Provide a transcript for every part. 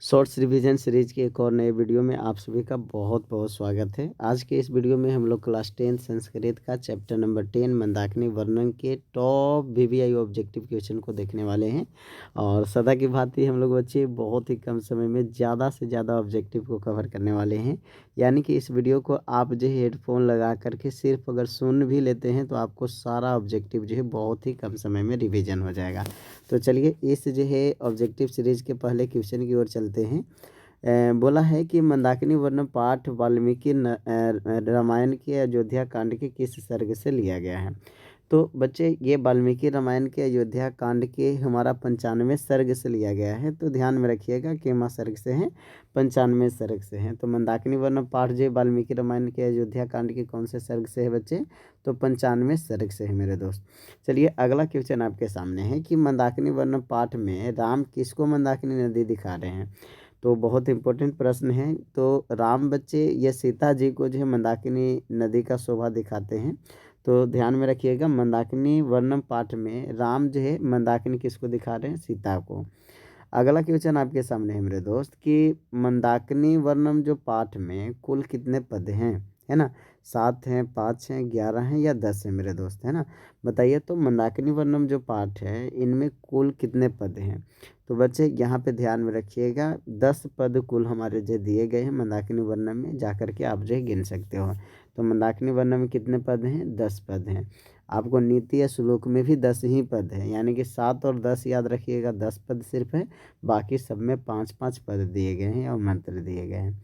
Shorts revision series के एक और नए वीडियो में आप सभी का बहुत बहुत स्वागत है। आज के इस वीडियो में हम लोग क्लास 10 संस्कृत का चैप्टर नंबर 10 मंदाकिनी वर्णन के टॉप वीवीआई ऑब्जेक्टिव क्वेश्चन को देखने वाले हैं। और सदा की भांति हम लोग बच्चे बहुत ही कम समय में ज़्यादा से ज़्यादा ऑब्जेक्टिव को कवर करने वाले हैं। यानी कि इस वीडियो को आप जो है हेडफोन लगा करके सिर्फ अगर सुन भी लेते हैं तो आपको सारा ऑब्जेक्टिव जो है बहुत ही कम समय में रिविजन हो जाएगा। तो चलिए इस जो है ऑब्जेक्टिव सीरीज के पहले क्वेश्चन की ओर चलते हैं। बोला है कि मंदाकिनी वर्णन पाठ वाल्मीकि रामायण के अयोध्या कांड के किस सर्ग से लिया गया है। तो बच्चे ये वाल्मीकि रामायण के अयोध्या कांड के हमारा 95वें सर्ग से लिया गया है। तो ध्यान में रखिएगा केमा सर्ग से हैं, 95वें सर्ग से हैं। तो मंदाकिनी वर्णन पाठ जो वाल्मीकि रामायण के अयोध्या कांड के कौन से सर्ग से है बच्चे, तो 95वें सर्ग से है मेरे दोस्त। चलिए अगला क्वेश्चन आपके सामने है कि मंदाकिनी वर्णन पाठ में राम किसको मंदाकिनी नदी दिखा रहे हैं। तो बहुत इंपॉर्टेंट प्रश्न है। तो राम बच्चे ये सीता जी को जो है मंदाकिनी नदी का शोभा दिखाते हैं। तो ध्यान में रखिएगा मंदाकिनी वर्णन पाठ में राम जो है मंदाकिनी किसको दिखा रहे हैं, सीता को। अगला क्वेश्चन आपके सामने है मेरे दोस्त कि मंदाकिनी वर्णम जो पाठ में कुल कितने पद हैं, है ना। 7 हैं, 5 हैं, 11 हैं या 10 हैं मेरे दोस्त, है ना। बताइए तो मंदाकिनी वर्णम जो पाठ है इनमें कुल कितने पद हैं। तो बच्चे यहाँ पे ध्यान में रखिएगा 10 पद कुल हमारे जो दिए गए हैं मंदाकिनी वर्णम में, जाकर के आप जो है गिन सकते हो। तो मंदाकिनी वर्णम में कितने पद हैं, 10 पद हैं। आपको नीति या श्लोक में भी 10 ही पद है, यानी कि 7 और 10 याद रखिएगा, 10 पद सिर्फ है, बाकी सब में 5-5 पद दिए गए हैं और मंत्र दिए गए हैं।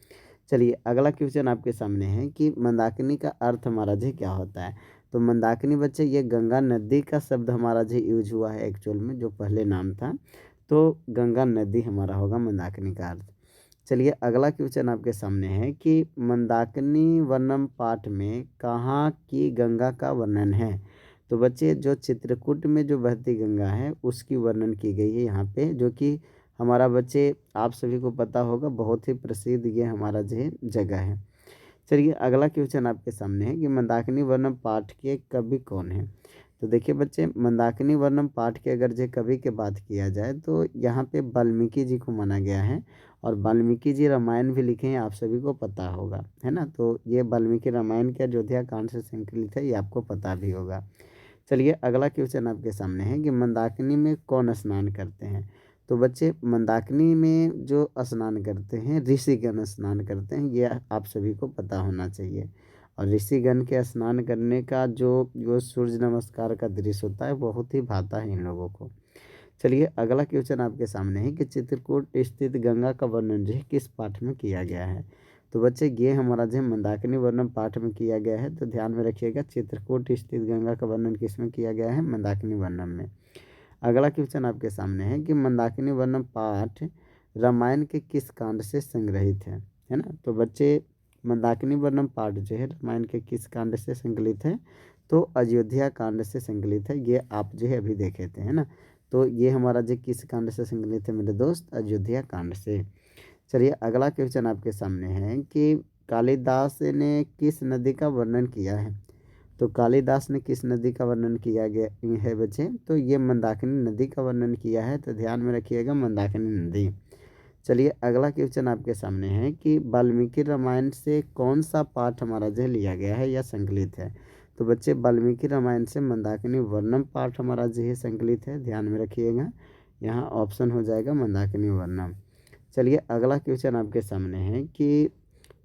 चलिए अगला क्वेश्चन आपके सामने है कि मंदाकिनी का अर्थ हमारा जी क्या होता है। तो मंदाकिनी बच्चे ये गंगा नदी का शब्द हमारा जी यूज हुआ है एक्चुअल में, जो पहले नाम था। तो गंगा नदी हमारा होगा मंदाकिनी का अर्थ। चलिए अगला क्वेश्चन आपके सामने है कि मंदाकिनी वर्णम पाठ में कहाँ की गंगा का वर्णन है। तो बच्चे जो चित्रकूट में जो बहती गंगा है उसकी वर्णन की गई है यहाँ पे, जो कि हमारा बच्चे आप सभी को पता होगा बहुत ही प्रसिद्ध ये हमारा जो है जगह है। चलिए अगला क्वेश्चन आपके सामने है कि मंदाकिनी वर्णम पाठ के कवि कौन है। तो देखिए बच्चे मंदाकिनी वर्णम पाठ के अगर जो कवि के बात किया जाए तो यहाँ पे वाल्मीकि जी को माना गया है। और वाल्मीकि जी रामायण भी लिखे हैं, आप सभी को पता होगा, है ना। तो ये वाल्मीकि रामायण के अयोध्या कांड से संकलित है, ये आपको पता भी होगा। चलिए अगला क्वेश्चन आपके सामने है कि मंदाकिनी में कौन स्नान करते हैं। तो बच्चे मंदाकिनी में जो स्नान करते हैं ऋषिगण स्नान करते हैं, ये आप सभी को पता होना चाहिए। और ऋषिगण के स्नान करने का जो सूर्य नमस्कार का दृश्य होता है बहुत ही भाता है इन लोगों को। चलिए अगला क्वेश्चन आपके सामने है कि चित्रकूट स्थित गंगा का वर्णन जो है किस पाठ में किया गया है। तो बच्चे ये हमारा जो है मंदाकिनी वर्णन पाठ में किया गया है। तो ध्यान में रखिएगा चित्रकूट स्थित गंगा का वर्णन किस में किया गया है, मंदाकिनी वर्णन में। अगला क्वेश्चन आपके सामने है कि मंदाकिनी वर्णन पाठ रामायण के किस कांड से संग्रहित है ना। तो बच्चे मंदाकिनी वर्णन पाठ जो है रामायण के किस कांड से संकलित है, तो अयोध्या कांड से संकलित है। ये आप जो है अभी देखे थे, है ना। तो ये हमारा जो किस कांड से संकलित है मेरे दोस्त, अयोध्या कांड से। चलिए अगला क्वेश्चन आपके सामने है कि कालिदास ने किस नदी का वर्णन किया है। तो कालिदास ने किस नदी का वर्णन किया गया है बच्चे, तो ये मंदाकिनी नदी का वर्णन किया है। तो ध्यान में रखिएगा मंदाकिनी नदी। चलिए अगला क्वेश्चन आपके सामने है कि वाल्मीकि रामायण से कौन सा पाठ हमारा जो लिया गया है या संकलित है। तो बच्चे वाल्मीकि रामायण से मंदाकिनी वर्णम पाठ हमारा जो है संकलित है, ध्यान में रखिएगा। यहाँ ऑप्शन हो जाएगा मंदाकिनी वर्णम। चलिए अगला क्वेश्चन आपके सामने है कि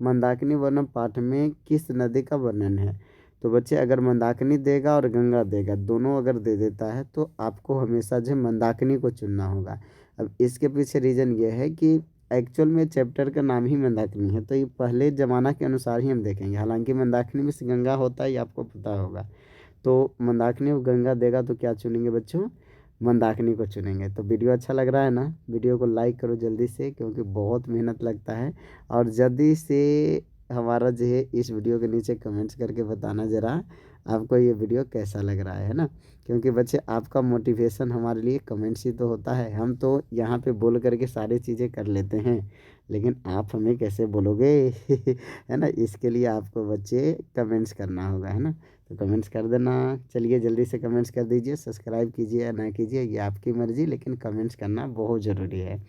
मंदाकिनी वर्णम पाठ में किस नदी का वर्णन है। तो बच्चे अगर मंदाकिनी देगा और गंगा देगा, दोनों अगर दे देता है तो आपको हमेशा जो मंदाकिनी को चुनना होगा। अब इसके पीछे रीज़न ये है कि एक्चुअल में चैप्टर का नाम ही मंदाकिनी है, तो ये पहले ज़माना के अनुसार ही हम देखेंगे। हालांकि मंदाकिनी में से गंगा होता है, ये आपको पता होगा। तो मंदाकिनी और गंगा देगा तो क्या चुनेंगे बच्चों, मंदाकिनी को चुनेंगे। तो वीडियो अच्छा लग रहा है ना, वीडियो को लाइक करो जल्दी से, क्योंकि बहुत मेहनत लगता है। और जल्दी से हमारा जो है इस वीडियो के नीचे कमेंट्स करके बताना ज़रा आपको ये वीडियो कैसा लग रहा है ना। क्योंकि बच्चे आपका मोटिवेशन हमारे लिए कमेंट्स ही तो होता है। हम तो यहाँ पे बोल करके सारी चीज़ें कर लेते हैं, लेकिन आप हमें कैसे बोलोगे है ना। इसके लिए आपको बच्चे कमेंट्स करना होगा, है ना। तो कमेंट्स कर देना। चलिए जल्दी से कमेंट्स कर दीजिए, सब्सक्राइब कीजिए या ना कीजिए ये आपकी मर्ज़ी, लेकिन कमेंट्स करना बहुत ज़रूरी है।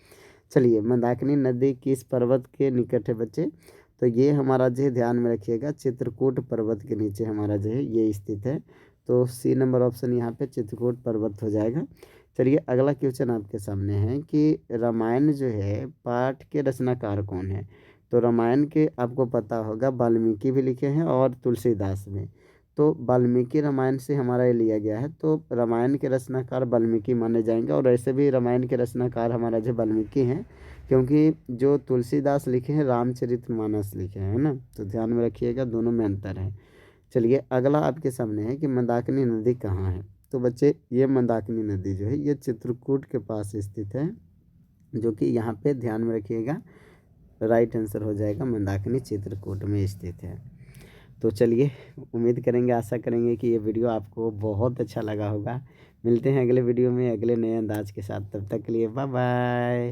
चलिए, मंदाकिनी नदी किस पर्वत के निकट है बच्चे? तो ये हमारा जो है ध्यान में रखिएगा, चित्रकूट पर्वत के नीचे हमारा जो है ये स्थित है। तो सी नंबर ऑप्शन यहाँ पे चित्रकूट पर्वत हो जाएगा। चलिए, अगला क्वेश्चन आपके सामने है कि रामायण जो है पाठ के रचनाकार कौन है? तो रामायण के आपको पता होगा वाल्मीकि भी लिखे हैं और तुलसीदास भी। तो वाल्मीकि रामायण से हमारा ये लिया गया है, तो रामायण के रचनाकार वाल्मीकि माने जाएंगे। और ऐसे भी रामायण के रचनाकार हमारा जो वाल्मीकि हैं, क्योंकि जो तुलसीदास लिखे हैं रामचरितमानस लिखे हैं, है ना। तो ध्यान में रखिएगा, दोनों में अंतर है। चलिए, अगला आपके सामने है कि मंदाकिनी नदी कहाँ है? तो बच्चे, ये मंदाकिनी नदी जो है ये चित्रकूट के पास स्थित है, जो कि यहाँ पे ध्यान में रखिएगा, राइट आंसर हो जाएगा, मंदाकिनी चित्रकूट में स्थित है। तो चलिए, उम्मीद करेंगे, आशा करेंगे कि ये वीडियो आपको बहुत अच्छा लगा होगा। मिलते हैं अगले वीडियो में अगले नए अंदाज के साथ, तब तक के लिए बाय बाय।